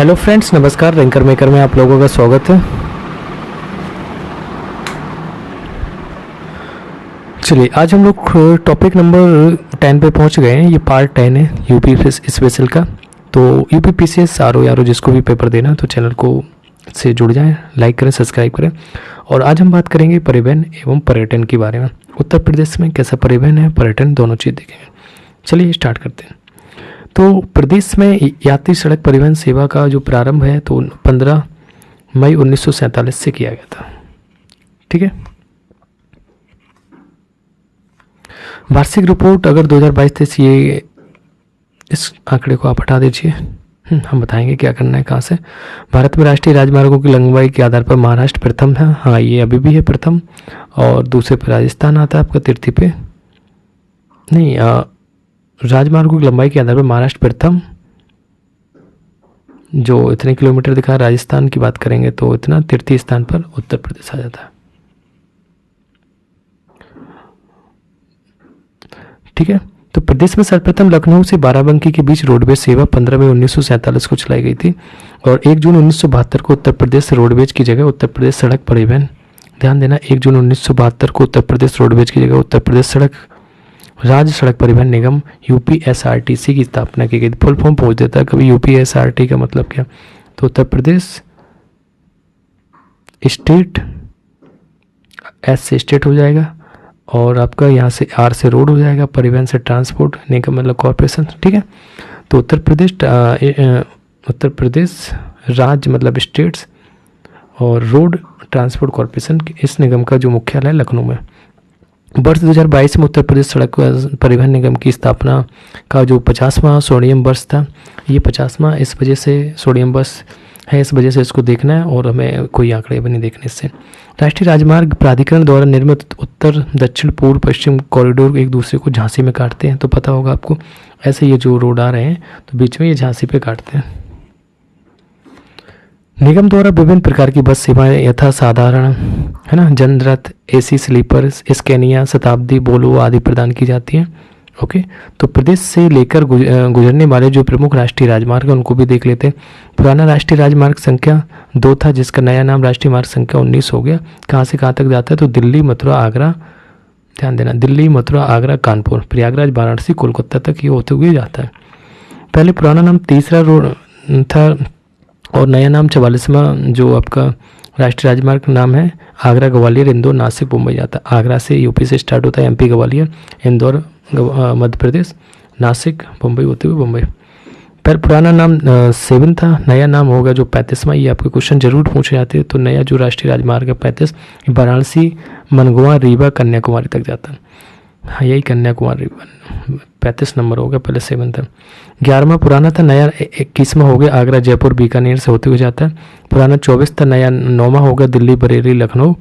Hello friends, नमस्कार। Ranker maker में आप लोगों का स्वागत है। चलिए, आज हम लोग टॉपिक नंबर 10 पे पहुंच गए हैं। ये पार्ट 10 है यूपी स्पेशल का। तो यूपी पीसीएस आरओ जिसको भी पेपर देना है तो चैनल को से जुड़ जाएं, लाइक करें, सब्सक्राइब करें। और आज हम बात करेंगे परिवहन एवं पर्यटन के बारे में। उत्तर प्रदेश में कैसा परिवहन है, पर्यटन, दोनों चीज़ देखेंगे। चलिए स्टार्ट करते हैं। तो प्रदेश में यात्री सड़क परिवहन सेवा का जो प्रारंभ है तो 15 मई 1947 से किया गया था। ठीक है। वार्षिक रिपोर्ट अगर 2022-23 ये इस आंकड़े को आप हटा दीजिए। हम बताएंगे क्या करना है, कहाँ से। भारत में राष्ट्रीय राजमार्गों की लंबाई के आधार पर महाराष्ट्र प्रथम है। हाँ, ये अभी भी है प्रथम। और दूसरे पे राजस्थान आता है आपका, तृतीय पे नहीं। राजमार्गों की लंबाई के आधार पर महाराष्ट्र प्रथम, जो इतने किलोमीटर दिखा। राजस्थान की बात करेंगे तो इतना। तृतीय स्थान पर उत्तर प्रदेश आ जाता है। ठीक है। तो प्रदेश में सर्वप्रथम लखनऊ से बाराबंकी के बीच रोडवेज सेवा 15 मई 1947 को चलाई गई थी। और 1 जून 1972 को उत्तर प्रदेश रोडवेज की जगह उत्तर प्रदेश सड़क परिवहन, ध्यान देना, 1 जून 1972 को उत्तर प्रदेश रोडवेज की जगह उत्तर प्रदेश राज्य सड़क परिवहन निगम यूपीएसआरटीसी की स्थापना की गई। फुल फॉर्म पूछ देता है कभी, यूपीएसआरटी का मतलब क्या। तो उत्तर प्रदेश स्टेट, एस से स्टेट हो जाएगा, और आपका यहाँ से आर से रोड हो जाएगा, परिवहन से ट्रांसपोर्ट निगम मतलब कॉरपोरेशन। ठीक है। तो उत्तर प्रदेश राज्य मतलब स्टेट्स, और रोड ट्रांसपोर्ट कॉरपोरेशन, इस निगम का जो मुख्यालय है लखनऊ में। वर्ष 2022 में उत्तर प्रदेश सड़क परिवहन निगम की स्थापना का जो 50वां स्वर्णिम वर्ष था। ये 50वां इस वजह से स्वर्णिम वर्ष है, इस वजह से इसको देखना है, और हमें कोई आंकड़े भी नहीं देखने इससे। राष्ट्रीय राजमार्ग प्राधिकरण द्वारा निर्मित उत्तर दक्षिण पूर्व पश्चिम कॉरिडोर एक दूसरे को झांसी में काटते हैं, तो पता होगा आपको। ऐसे ये जो रोड आ रहे हैं तो बीच में ये झांसी पे काटते हैं। निगम द्वारा विभिन्न प्रकार की बस सेवाएं यथा साधारण, है ना, जनरथ, एसी स्लीपर, स्कैनिया, शताब्दी, बोलो आदि प्रदान की जाती हैं। ओके। तो प्रदेश से लेकर गुजरने वाले जो प्रमुख राष्ट्रीय राजमार्ग हैं उनको भी देख लेते हैं। पुराना राष्ट्रीय राजमार्ग संख्या 2 था, जिसका नया नाम राष्ट्रीय मार्ग संख्या 19 हो गया। कहाँ से कहाँ तक जाता है तो दिल्ली, मथुरा, आगरा, ध्यान देना, दिल्ली, मथुरा, आगरा, कानपुर, प्रयागराज, वाराणसी, कोलकाता तक ये होते हुए जाता है। पहले पुराना नाम तीसरा रोड था और नया नाम 44वां जो आपका राष्ट्रीय राजमार्ग नाम है आगरा, ग्वालियर, इंदौर, नासिक, मुंबई जाता है। आगरा से यूपी से स्टार्ट होता है, एमपी ग्वालियर, इंदौर मध्य प्रदेश, नासिक, मुंबई होते हुए मुंबई। पर पुराना नाम 7 था, नया नाम होगा जो 35वां। ये आपके क्वेश्चन जरूर पूछे जाते हैं। तो नया जो राष्ट्रीय राजमार्ग है 35 वाराणसी, मनगुआ, रीवा, कन्याकुमारी तक जाता है। हाँ, यही कन्याकुमारी 35 नंबर हो गया, पहले 7 था। 11वां पुराना था, नया 21वां हो गया आगरा, जयपुर, बीकानेर से होते हुए जाता है। पुराना 24 था, नया 9वां हो गया दिल्ली, बरेली, लखनऊ।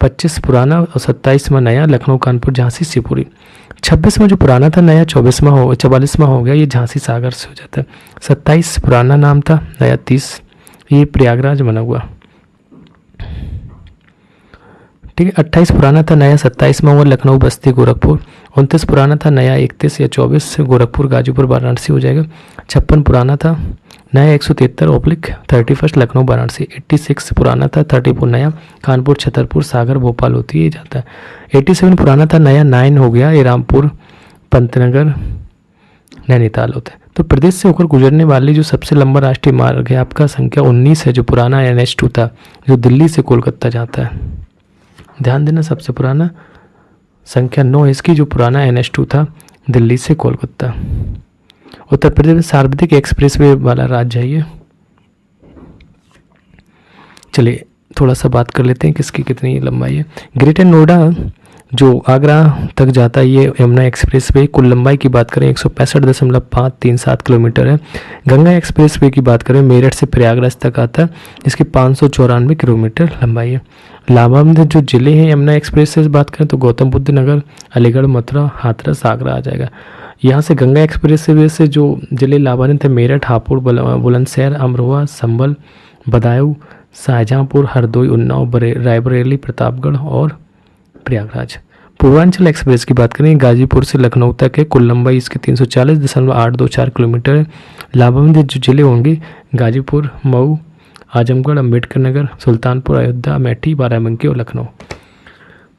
25 पुराना और 27वां नया लखनऊ, कानपुर, झांसी, शिवपुरी। 26वां जो पुराना था नया 44वां हो गया, ये झांसी सागर से हो जाता है। 27 पुराना नाम था, नया 30, ये प्रयागराज बना हुआ। ठीक है। 28 पुराना था, नया 27वां हुआ लखनऊ, बस्ती, गोरखपुर। 29 पुराना था, नया 31 या 24 गोरखपुर, गाजीपुर, वाराणसी हो जाएगा। 56 पुराना था, नया 173/31 लखनऊ, वाराणसी। 86 पुराना था, 34 नया कानपुर, छतरपुर, सागर, भोपाल होती है जाता है। 87 पुराना था, नया 9 हो गया, ये रामपुर, पंतनगर, नैनीताल होता है। तो प्रदेश से होकर गुजरने वाली जो सबसे लंबा राष्ट्रीय मार्ग है आपका संख्या 19 है, जो पुराना NH2 था, जो दिल्ली से कोलकाता जाता है। ध्यान देना, सबसे पुराना संख्या 9 है इसकी, जो पुराना NH2 था, दिल्ली से कोलकाता। उत्तर प्रदेश में सार्वजनिक एक्सप्रेसवे वाला राज्य है ये। चलिए थोड़ा सा बात कर लेते हैं किसकी कितनी लंबाई है। ग्रेटर नोएडा जो आगरा तक जाता है, ये यमुना एक्सप्रेसवे, कुल लंबाई की बात करें 165.537 किलोमीटर है। गंगा एक्सप्रेसवे की बात करें मेरठ से प्रयागराज तक आता है, इसकी 594 किलोमीटर लंबाई है। लाभान्वित जो जिले हैं यमुना एक्सप्रेस से बात करें तो गौतम बुद्ध नगर, अलीगढ़, मथुरा, हाथरस, आगरा आ जाएगा। यहाँ से गंगा एक्सप्रेसवे से जो जिले लाभान्वित है मेरठ, हापुड़, बुलंदशहर, अमरोहा, संभल, बदायूं, शाहजहाँपुर, हरदोई, उन्नाव, रायबरेली, प्रतापगढ़ और प्रयागराज। पूर्वांचल एक्सप्रेस की बात करें, गाजीपुर से लखनऊ तक है, कुल लंबाई इसकी 340.824 किलोमीटर है। लाभान्वित जो जिले होंगे गाजीपुर, मऊ, आजमगढ़, अम्बेडकर नगर, सुल्तानपुर, अयोध्या, अमेठी, बाराबंकी और लखनऊ।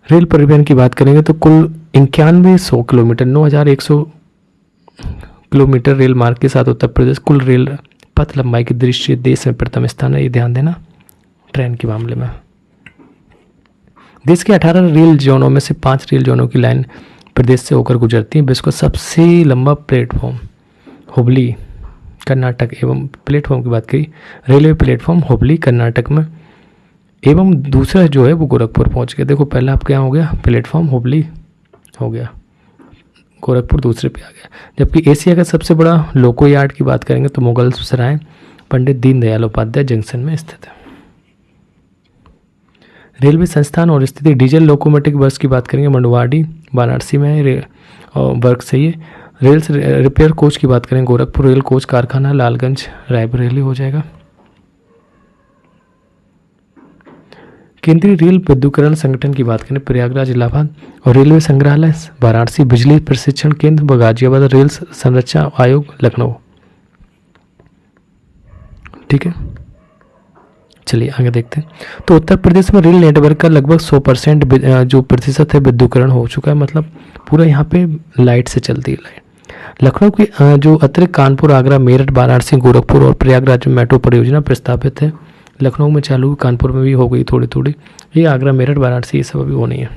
रेल परिवहन की बात करेंगे तो कुल 9100 किलोमीटर 9100 किलोमीटर रेल मार्ग के साथ उत्तर प्रदेश कुल रेल पथ लंबाई की दृष्टि देश में प्रथम स्थान है। ये ध्यान देना ट्रेन के मामले में। देश के 18 रेल जोनों में से 5 रेल जोनों की लाइन प्रदेश से होकर गुजरती है। विश्व का सबसे लंबा प्लेटफॉर्म हुबली कर्नाटक एवं प्लेटफॉर्म की बात करी, रेलवे प्लेटफॉर्म हुबली कर्नाटक में, एवं दूसरा जो है वो गोरखपुर पहुंच गया। देखो पहला आपके यहाँ हो गया प्लेटफॉर्म हुबली हो गया, गोरखपुर दूसरे पे आ गया। जबकि एशिया का सबसे बड़ा लोको यार्ड की बात करेंगे तो मुगल सराय पंडित दीनदयाल उपाध्याय जंक्शन में स्थित है। रेलवे संस्थान और स्थिति, डीजल लोकोमोटिव बस की बात करेंगे मंडुआडीह वाराणसी में है और वर्क सही है। रेल रिपेयर कोच की बात करें गोरखपुर रेल कोच कारखाना लालगंज रायबरेली हो जाएगा। केंद्रीय रेल विद्युतीकरण संगठन की बात करें प्रयागराज इलाहाबाद, और रेलवे संग्रहालय वाराणसी, बिजली प्रशिक्षण केंद्र व गाजियाबाद, रेल संरचना आयोग लखनऊ। ठीक है, चलिए आगे देखते हैं। तो उत्तर प्रदेश में रेल नेटवर्क का लगभग 100% जो प्रतिशत है विद्युतीकरण हो चुका है, मतलब पूरा यहाँ पे लाइट से चलती है लाइट। लखनऊ की जो अतिरिक्त कानपुर, आगरा, मेरठ, वाराणसी, गोरखपुर और प्रयागराज में मेट्रो परियोजना प्रस्तावित है। लखनऊ में चालू, कानपुर में भी हो गई थोड़ी थोड़ी, ये आगरा, मेरठ, वाराणसी ये सब अभी होनी है।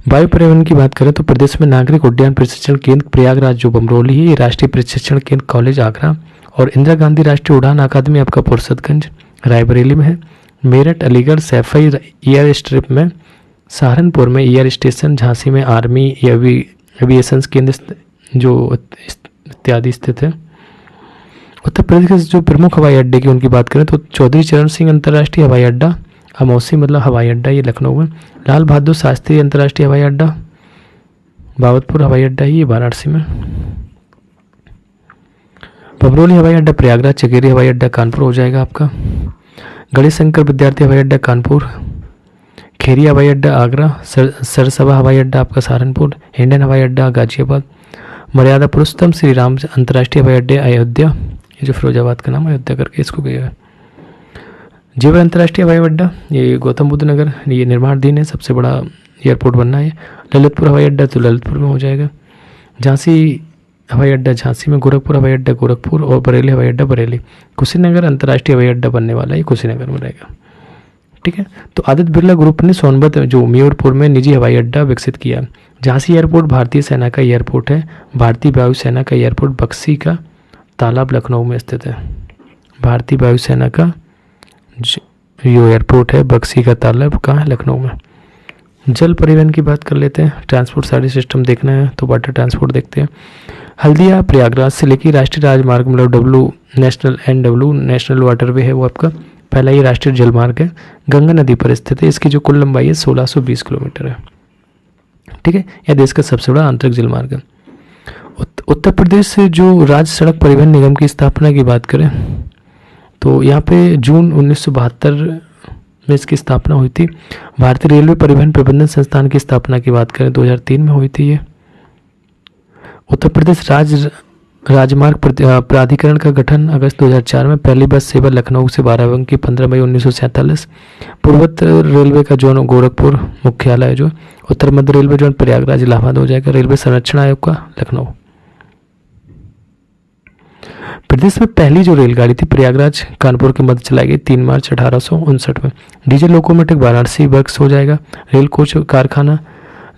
वायु परिवहन की बात करें तो प्रदेश में नागरिक उड्डयन प्रशिक्षण केंद्र प्रयागराज जो बमरोली है, ये राष्ट्रीय प्रशिक्षण केंद्र कॉलेज आगरा, और इंदिरा गांधी राष्ट्रीय उड़ान अकादमी आपका फुर्सतगंज रायबरेली में है। मेरठ, अलीगढ़, सैफई एयर स्ट्रिप में, सहारनपुर में एयर स्टेशन, झांसी में आर्मी एविएशन केंद्र जो इत्यादि स्थित है। उत्तर प्रदेश के जो प्रमुख हवाई अड्डे की उनकी बात करें तो चौधरी चरण सिंह अंतर्राष्ट्रीय हवाई अड्डा, अमौसी मतलब हवाई अड्डा ये लखनऊ में, लाल बहादुर शास्त्री अंतर्राष्ट्रीय हवाई अड्डा, बाबतपुर हवाई अड्डा ये वाराणसी में, बमरोली हवाई अड्डा प्रयागराज, चकेरी हवाई अड्डा कानपुर हो जाएगा आपका, गणेश शंकर विद्यार्थी हवाई अड्डा कानपुर, खेरी हवाई अड्डा आगरा, सरसभा हवाई अड्डा आपका सहारनपुर, हिंडन हवाई अड्डा गाजियाबाद, मर्यादा पुरुषोत्तम श्री राम अंतर्राष्ट्रीय हवाई अड्डा अयोध्या, ये जो फिरोजाबाद का नाम अयोध्या करके इसको गया है। जेवर अंतर्राष्ट्रीय हवाई अड्डा ये गौतम बुद्ध नगर, ये निर्माणाधीन है, सबसे बड़ा एयरपोर्ट बनना है। ललितपुर हवाई अड्डा तो ललितपुर में हो जाएगा, झांसी हवाई अड्डा झांसी में, गोरखपुर हवाई अड्डा गोरखपुर और बरेली हवाई अड्डा बरेली। कुशीनगर अंतर्राष्ट्रीय हवाई अड्डा बनने वाला है, कुशीनगर में रहेगा। ठीक है, तो आदित्य बिरला ग्रुप ने सोनभद्र जो म्यूरपुर में निजी हवाई अड्डा विकसित किया। झांसी एयरपोर्ट भारतीय सेना का एयरपोर्ट है, भारतीय वायुसेना का एयरपोर्ट बक्सी का तालाब लखनऊ में स्थित है। भारतीय वायुसेना का जो एयरपोर्ट है बक्सी का तालाब कहाँ है, लखनऊ में। जल परिवहन की बात कर लेते हैं, ट्रांसपोर्ट सारी सिस्टम देखना है तो वाटर ट्रांसपोर्ट देखते हैं। हल्दिया प्रयागराज से लेकर राष्ट्रीय राजमार्ग मतलब NW नेशनल वाटरवे है वो आपका पहला ये राष्ट्रीय जलमार्ग है, गंगा नदी पर स्थित है। इसकी जो कुल लंबाई है 1620 किलोमीटर है। ठीक है, यह देश का सबसे बड़ा आंतरिक जलमार्ग है। उत्तर प्रदेश से जो राज्य सड़क परिवहन निगम की स्थापना की बात करें तो यहाँ पे जून 1972 में इसकी स्थापना हुई थी। भारतीय रेलवे परिवहन प्रबंधन संस्थान की स्थापना की बात करें 2003 में हुई थी ये। उत्तर प्रदेश राज्य राजमार्ग प्राधिकरण का गठन अगस्त 2004 में। पहली बस सेवा लखनऊ से बाराबंकी 15 मई 1947। पूर्वोत्तर रेलवे का जोन गोरखपुर मुख्यालय जो, उत्तर मध्य रेलवे जोन प्रयागराज इलाहाबाद हो जाएगा। रेलवे संरक्षण आयोग का लखनऊ। प्रदेश में पहली जो रेलगाड़ी थी प्रयागराज कानपुर के मध्य चलाई गई 3 मार्च 1859 में। डीजल लोकोमोटिव वाराणसी वर्क्स हो जाएगा। रेल कोच कारखाना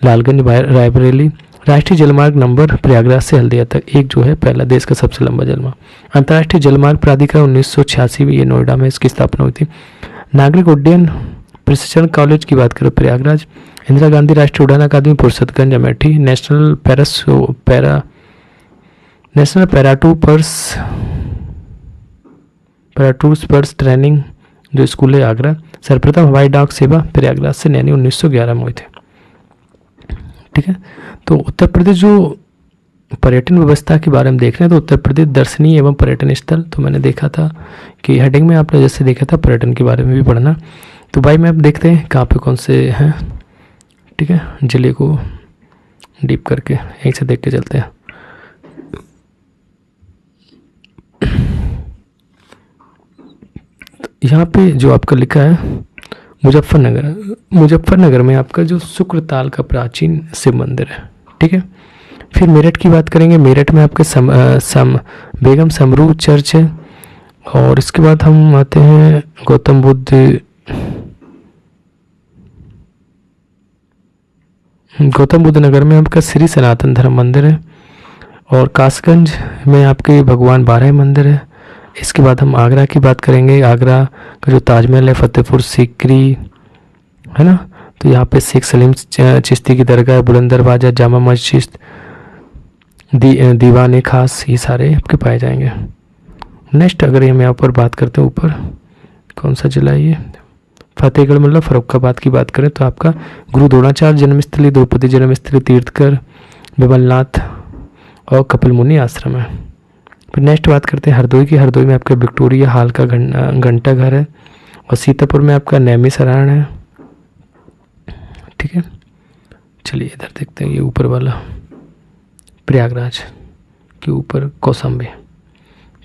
लालगंज रायबरेली। राष्ट्रीय जलमार्ग नंबर प्रयागराज से हल्दिया तक एक जो है पहला देश का सबसे लंबा जलमार्ग। अंतर्राष्ट्रीय जलमार्ग प्राधिकरण 1986 में ये नोएडा में इसकी स्थापना हुई थी। नागरिक उड्डयन प्रशिक्षण कॉलेज की बात करें प्रयागराज। इंदिरा गांधी राष्ट्रीय उड़ान अकादमी फुर्सतगंज अमेठी। नेशनल पैराटूर्स ट्रेनिंग जो स्कूल है आगरा। सर्वप्रथम हवाई डाक सेवा प्रयागराज से नैनी 1911 में हुई थी। ठीक है, तो उत्तर प्रदेश जो पर्यटन व्यवस्था के बारे में देख रहे हैं तो उत्तर प्रदेश दर्शनीय एवं पर्यटन स्थल, तो मैंने देखा था कि हेडिंग में आपने जैसे देखा था पर्यटन के बारे में भी पढ़ना। तो बाई मैप देखते हैं कहाँ पे कौन से हैं, ठीक है। जिले को डीप करके यहीं से देख के चलते हैं। तो यहाँ पे जो आपका लिखा है मुजफ्फरनगर, मुजफ्फरनगर में आपका जो शुक्रताल का प्राचीन शिव मंदिर है, ठीक है। फिर मेरठ की बात करेंगे, मेरठ में आपके बेगम समरू चर्च है। और इसके बाद हम आते हैं गौतम बुद्ध नगर में आपका श्री सनातन धर्म मंदिर है। और कासगंज में आपके भगवान बारह मंदिर है। इसके बाद हम आगरा की बात करेंगे, आगरा का जो ताजमहल है, फतेहपुर सीकरी है ना, तो यहाँ पे शेख सलीम चिश्ती की दरगाह है, बुलंद दरवाजा, जामा मस्जिद, दीवान खास, ये सारे आपके पाए जाएंगे। नेक्स्ट अगर हम यहाँ पर बात करते हैं, ऊपर कौन सा जिला है ये, फतेहगढ़ मतलब फर्रुखाबाद की बात करें तो आपका गुरु द्रोणाचार्य जन्मस्थली, द्रौपदी जन्मस्थली, तीर्थकर, विमलनाथ और कपिल मुनि आश्रम है। फिर नेक्स्ट बात करते हैं हरदोई की, हरदोई में आपका विक्टोरिया हाल का घंटा घर है। और सीतापुर में आपका नैमी सराय है, ठीक है। चलिए इधर देखते हैं, ये ऊपर वाला प्रयागराज के ऊपर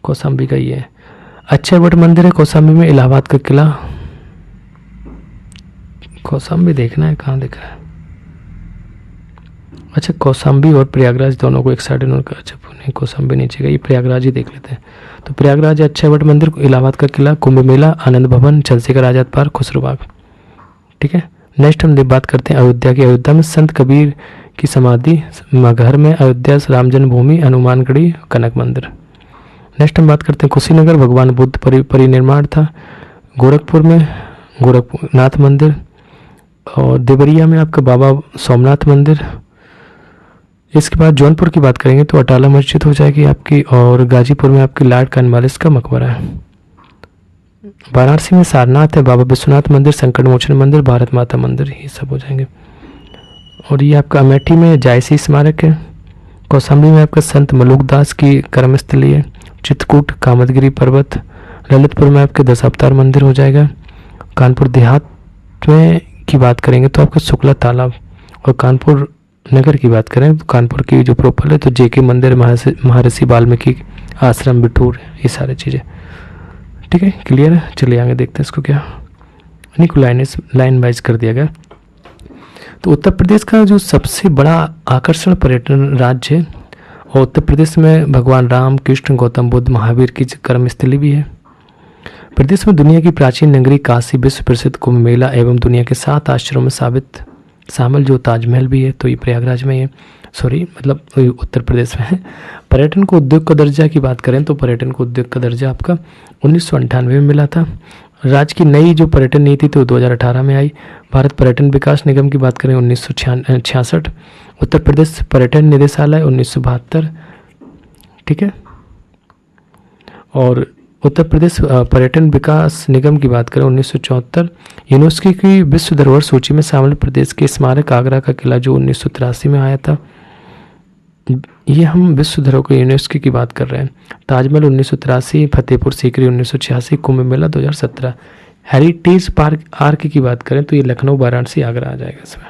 कौशाम्बी का ये है। अक्षयवट मंदिर है कौशाम्बी में। इलाहाबाद का किला, कौशाम्बी देखना है कहाँ दिख रहा है, अच्छा कौशाम्बी और प्रयागराज दोनों को एक साइड का, अच्छा नहीं कौशाम्बी नीचे का, ये प्रयागराज ही देख लेते हैं। तो प्रयागराज, अक्षयवट मंदिर, इलाहाबाद का किला, कुंभ मेला, आनंद भवन, चंद्रशेखर आजाद पार्क, खुसरोबाग, ठीक है। नेक्स्ट हम बात करते हैं अयोध्या की। अयोध्या में संत कबीर की समाधि, मगहर में अयोध्या राम जन्मभूमि, हनुमानगढ़ी, कनक मंदिर। नेक्स्ट हम बात करते हैं कुशीनगर, भगवान बुद्ध परिनिर्माण था। गोरखपुर में गोरखनाथ मंदिर। और देवरिया में आपका बाबा सोमनाथ मंदिर। इसके बाद जौनपुर की बात करेंगे तो अटाला मस्जिद हो जाएगी आपकी। और गाजीपुर में आपकी लॉर्ड कॉर्नवालिस का मकबरा है। वाराणसी में सारनाथ है, बाबा विश्वनाथ मंदिर, संकट मोचन मंदिर, भारत माता मंदिर, ये सब हो जाएंगे। और ये आपका अमेठी में जायसी स्मारक है। कौशाम्बी में आपका संत मलुकदास की कर्मस्थली है। चित्रकूट, कामदगिरी पर्वत। ललितपुर में आपके दशावतार मंदिर हो जाएगा। कानपुर देहात में की बात करेंगे तो आपका शुक्ला तालाब। और कानपुर नगर की बात करें तो कानपुर की जो प्रोपर है तो जेके मंदिर, महर्षि वाल्मीकि आश्रम, बिठूर, ये सारी चीज़ें, ठीक है। क्लियर है, चलिए आगे देखते हैं इसको क्या, इन्हीं को लाइन वाइज कर दिया गया। तो उत्तर प्रदेश का जो सबसे बड़ा आकर्षण पर्यटन राज्य है, और उत्तर प्रदेश में भगवान राम, कृष्ण, गौतम बुद्ध, महावीर की कर्मस्थली भी है। प्रदेश में दुनिया की प्राचीन नगरी काशी, विश्व प्रसिद्ध कुंभ मेला एवं दुनिया के 7 आश्चर्यों में शामिल जो ताजमहल भी है, तो ये प्रयागराज में है, मतलब उत्तर प्रदेश में है। पर्यटन को उद्योग का दर्जा की बात करें तो पर्यटन को उद्योग का दर्जा आपका 1998 में मिला था। राज्य की नई जो पर्यटन नीति थी वो 2018 में आई। भारत पर्यटन विकास निगम की बात करें 1966। उत्तर प्रदेश पर्यटन निदेशालय 1972, ठीक है। और उत्तर प्रदेश पर्यटन विकास निगम की बात करें 1974। यूनेस्को की विश्व धरोहर सूची में शामिल प्रदेश के स्मारक आगरा का किला जो 1983 में आया था, ये हम विश्व धरोहर यूनेस्को की बात कर रहे हैं। Taj Mahal 1983, Fatehpur Sikri 1986, Kumbh Mela 2017। Heritage park arc की बात करें तो ये लखनऊ, वाराणसी, आगरा आ जाएगा इसमें।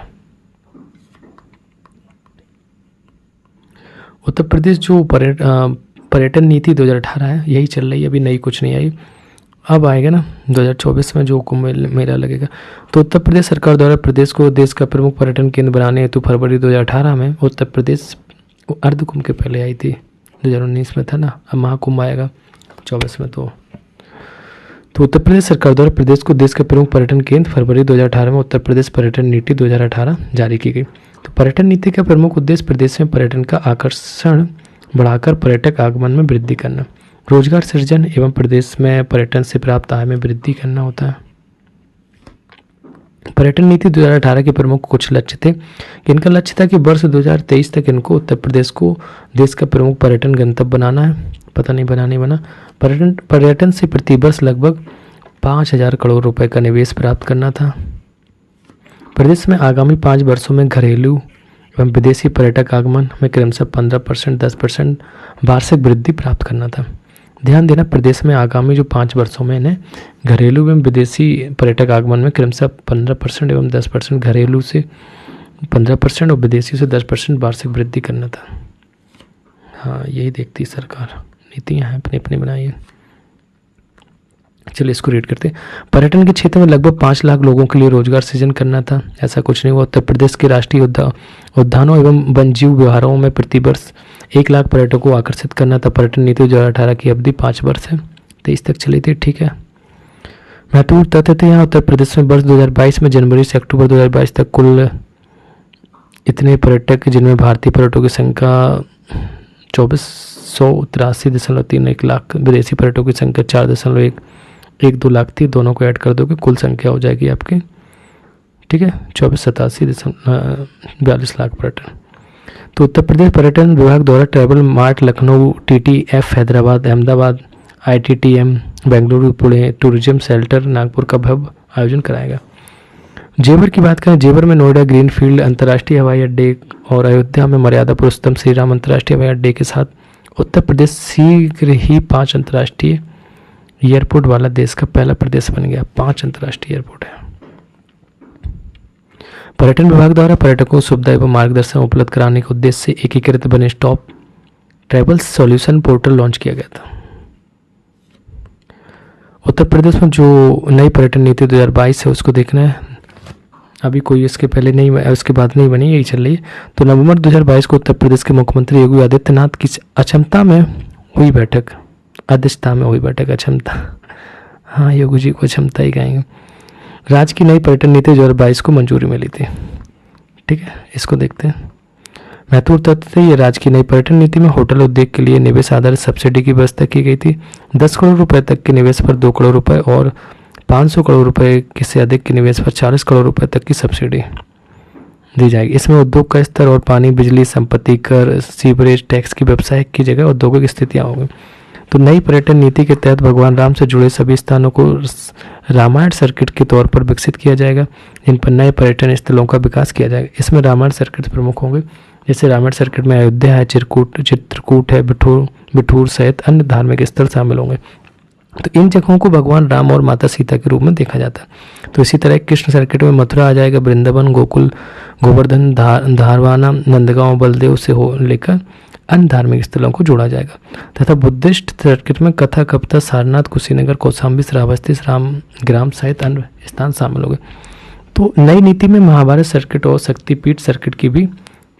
उत्तर प्रदेश जो पर्यटन नीति 2018 है, यही चल रही है, अभी नई कुछ नहीं आई। अब आएगा ना 2024 में जो कुंभ मेला लगेगा। तो उत्तर प्रदेश सरकार द्वारा प्रदेश को देश का प्रमुख पर्यटन केंद्र बनाने हेतु फरवरी 2018 में उत्तर प्रदेश अर्ध कुंभ के पहले आई थी, 2019 में था ना, अब महाकुंभ आएगा 24 में। तो उत्तर प्रदेश सरकार द्वारा प्रदेश को देश का प्रमुख पर्यटन केंद्र फरवरी 2018 में उत्तर प्रदेश पर्यटन नीति 2018 जारी की गई। तो पर्यटन नीति का प्रमुख उद्देश्य प्रदेश में पर्यटन का आकर्षण बढ़ाकर पर्यटक आगमन में वृद्धि करना, रोजगार सृजन एवं प्रदेश में पर्यटन से प्राप्त आय में वृद्धि करना होता है। पर्यटन नीति 2018 के प्रमुख कुछ लक्ष्य थे। इनका लक्ष्य था कि वर्ष 2023 तक इनको उत्तर प्रदेश को देश का प्रमुख पर्यटन गंतव्य बनाना है। पता नहीं बना नहीं बना। पर्यटन से प्रतिवर्ष लगभग 5,000 करोड़ रुपए का निवेश प्राप्त करना था। प्रदेश में आगामी 5 वर्षों में घरेलू एवं विदेशी पर्यटक आगमन में क्रमशः 15%, 10% वार्षिक वृद्धि प्राप्त करना था। ध्यान देना, प्रदेश में आगामी जो 5 वर्षों में इन्हें घरेलू एवं विदेशी पर्यटक आगमन में क्रमशः 15% एवं 10%, घरेलू से 15% और विदेशी से 10% वार्षिक वृद्धि करना था। हाँ, यही देखती सरकार, नीतियाँ हैं अपनी अपनी बनाई है। चलिए इसको रीड करते हैं। पर्यटन के क्षेत्र में लगभग 5 लाख लोगों के लिए रोजगार सृजन करना था। ऐसा कुछ नहीं हुआ। उत्तर प्रदेश के राष्ट्रीय उद्यानों एवं वन्यजीव विहारों में प्रतिवर्ष 1 लाख पर्यटकों को आकर्षित करना था। पर्यटन नीति 2018 की अवधि 5 वर्ष है, 23 तक चली थी। ठीक है, महत्वपूर्ण तथ्य थे यहाँ। उत्तर प्रदेश में वर्ष 2022 में जनवरी से अक्टूबर 2022 तक कुल इतने पर्यटक, जिनमें भारतीय पर्यटकों की संख्या 2483.31 लाख, विदेशी पर्यटकों की संख्या 4.12 लाख थी। दोनों को ऐड कर दोगे कुल संख्या हो जाएगी आपकी, ठीक है, 2487.42 लाख पर्यटन। तो उत्तर प्रदेश पर्यटन विभाग द्वारा travel mart Lucknow, TTF Hyderabad, Ahmedabad, ITTM Bengaluru, Pune, tourism shelter Nagpur का भव्य आयोजन कराएगा। जेवर की बात करें, जेवर में नोएडा ग्रीनफील्ड अंतर्राष्ट्रीय हवाई अड्डे और अयोध्या में मर्यादा पुरुषोत्तम श्री राम अंतर्राष्ट्रीय हवाई अड्डे के साथ उत्तर प्रदेश शीघ्र ही 5 अंतर्राष्ट्रीय एयरपोर्ट वाला देश का पहला प्रदेश बन गया। 5 अंतर्राष्ट्रीय एयरपोर्ट है। पर्यटन विभाग द्वारा पर्यटकों को सुविधा एवं मार्गदर्शन उपलब्ध कराने के उद्देश्य से एकीकृत one stop travel solution portal launch किया गया था। उत्तर प्रदेश में जो नई पर्यटन नीति 2022 है उसको देखना है। अभी कोई इसके पहले नहीं, उसके बाद नहीं बनी, यही चल रही है। तो नवंबर 2022 को उत्तर प्रदेश के मुख्यमंत्री योगी आदित्यनाथ की अक्षमता में हुई बैठक, अध्यक्षता में हुई बैठक, अक्षमता, हाँ योगी जी को अक्षमता ही कहेंगे। राज्य की नई पर्यटन नीति 2022 को मंजूरी मिली थी। ठीक है, इसको देखते हैं। महत्वपूर्ण तथ्य थे ये, राज्य की नई पर्यटन नीति में होटल उद्योग के लिए निवेश आधारित सब्सिडी की व्यवस्था की गई थी। 10 करोड़ रुपए तक के निवेश पर 2 करोड़ रुपए और 500 करोड़ रुपए से अधिक के निवेश पर 40 करोड़ रुपए तक की सब्सिडी दी जाएगी। इसमें उद्योग का स्तर और पानी, बिजली, संपत्ति कर, सीवरेज टैक्स की व्यवसाय की जगह औद्योगिक स्थितियाँ होंगी। तो नई पर्यटन नीति के तहत भगवान राम से जुड़े सभी स्थानों को रामायण सर्किट के तौर पर विकसित किया जाएगा, जिन पर नए पर्यटन स्थलों का विकास किया जाएगा। इसमें रामायण सर्किट प्रमुख होंगे, जैसे रामायण सर्किट में अयोध्या है, चित्रकूट है, बिठूर सहित अन्य धार्मिक स्थल शामिल होंगे। तो इन जगहों को भगवान राम और माता सीता के रूप में देखा जाता है। तो इसी तरह कृष्ण सर्किट में मथुरा आ जाएगा, वृंदावन, गोकुल, गोवर्धन, धारवाना, नंदगांव, बलदेव से हो लेकर अन्य धार्मिक स्थलों को जोड़ा जाएगा। तथा बुद्धिस्ट सर्किट में कथा, कपता, सारनाथ, कुशीनगर, कौशाम्बी, श्रावस्ती, ग्राम सहित अन्य स्थान शामिल होंगे। तो नई नीति में महाभारत सर्किट और शक्तिपीठ सर्किट की भी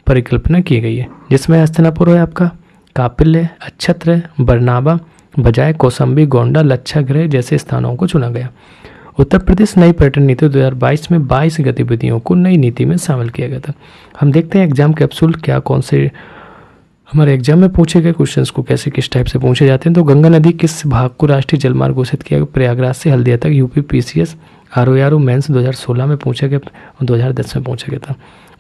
परिकल्पना की गई है, जिसमें हस्तिनापुर है आपका, कापिल्य, अक्षत्र, बरनाबा, बजाय, कौशाम्बी, गोंडा, लच्छागृह जैसे स्थानों को चुना गया। उत्तर प्रदेश नई पर्यटन नीति 2022 में 22 गतिविधियों को नई नीति में शामिल किया गया था। हम देखते हैं एग्जाम कैप्सूल क्या कौन से हमारे एग्जाम में पूछे गए क्वेश्चंस को कैसे किस टाइप से पूछे जाते हैं। तो गंगा नदी किस भाग को राष्ट्रीय जलमार्ग घोषित किया गया? प्रयागराज से हल्दिया तक। यूपी PCS RORO मेंस 2016 में पूछा गया और 2010 में पूछा गया था।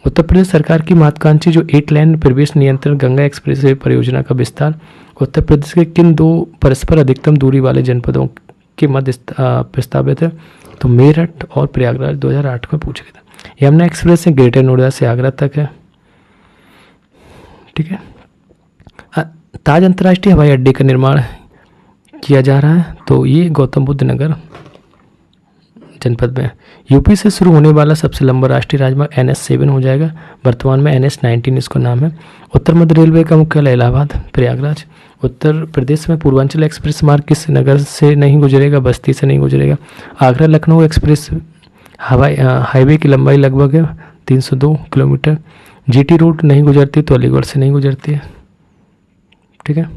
उत्तर प्रदेश सरकार की महत्वाकांक्षी जो 8 लेन प्रवेश नियंत्रण गंगा एक्सप्रेसवे परियोजना का विस्तार उत्तर प्रदेश के किन 2 परस्पर अधिकतम दूरी वाले जनपदों के मध्य प्रस्तावित है? तो मेरठ और प्रयागराज 2008 में पूछा गया था। यमुना एक्सप्रेस से ग्रेटर नोएडा से आगरा तक है। ठीक है, ताज अंतर्राष्ट्रीय हवाई अड्डे का निर्माण किया जा रहा है, तो ये गौतम बुद्ध नगर जनपद में। यूपी से शुरू होने वाला सबसे लंबा राष्ट्रीय राजमार्ग NH7 हो जाएगा, वर्तमान में NH19 इसका नाम है। उत्तर मध्य रेलवे का मुख्यालय इलाहाबाद, प्रयागराज। उत्तर प्रदेश में पूर्वांचल एक्सप्रेस मार्ग किस नगर से नहीं गुजरेगा? बस्ती से नहीं गुजरेगा। आगरा लखनऊ एक्सप्रेस हाईवे की लंबाई लगभग है 302 किलोमीटर। GT रूट नहीं गुजरती, तो अलीगढ़ से नहीं गुजरती है। ठीक है,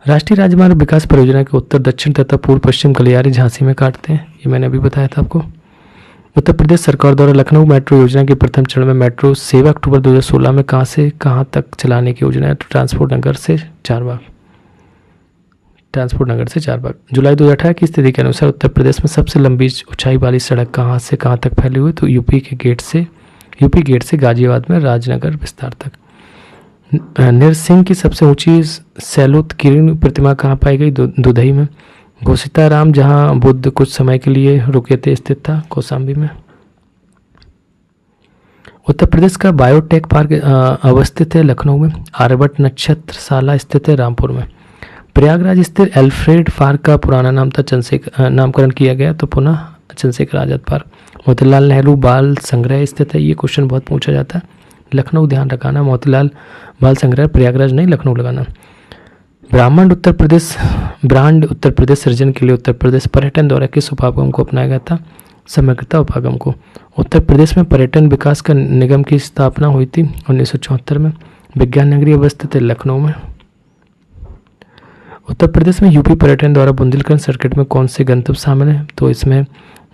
राष्ट्रीय राजमार्ग विकास परियोजना के उत्तर, दक्षिण तथा पूर्व पश्चिम गलियारे झांसी में काटते हैं, ये मैंने अभी बताया था आपको। उत्तर प्रदेश सरकार द्वारा लखनऊ मेट्रो योजना के प्रथम चरण में मेट्रो 6 अक्टूबर 2016 में कहाँ से कहाँ तक चलाने की योजना है? तो ट्रांसपोर्ट नगर से चारबाग। जुलाई 2018 की स्थिति के अनुसार उत्तर प्रदेश में सबसे लंबी ऊंचाई वाली सड़क कहाँ से कहाँ तक फैली हुई? तो यूपी गेट से गाजियाबाद में राजनगर विस्तार तक। नरसिंह की सबसे ऊंची सैलूत किरण प्रतिमा कहाँ पाई गई? दुधई में। घोषिताराम जहाँ बुद्ध कुछ समय के लिए रुके थे स्थित था, कौशाम्बी में। उत्तर प्रदेश का बायोटेक पार्क अवस्थित है लखनऊ में। आर्यभट्ट नक्षत्रशाला स्थित है रामपुर में। प्रयागराज स्थित एल्फ्रेड पार्क का पुराना नाम था चंद्रशेखर, नामकरण किया गया तो पुनः चंद्रशेखर आज़ाद पार्क। मोतीलाल नेहरू बाल संग्रह स्थित है, ये क्वेश्चन बहुत पूछा जाता है। लखनऊ ध्यान रखाना, मोतीलाल बाल संग्रह प्रयागराज नहीं लखनऊ लगाना। ब्रांड उत्तर प्रदेश सृजन के लिए उत्तर प्रदेश पर्यटन द्वारा किस उपागम को अपनाया गया था? समग्रता उपागम को। उत्तर प्रदेश में पर्यटन विकास का निगम की स्थापना हुई थी 1974 में। विज्ञान नगरी अवस्थित है लखनऊ में। उत्तर प्रदेश में यूपी पर्यटन द्वारा बुंदेलखंड सर्किट में कौन से गंतव्य शामिल है? तो इसमें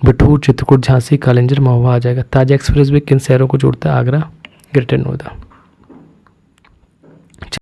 बिठूर, चित्रकूट, झांसी, कालिंजर, महोबा आ जाएगा। ताज एक्सप्रेस वे किन शहरों को जोड़ता है? आगरा, ग्रेटर नोएडा।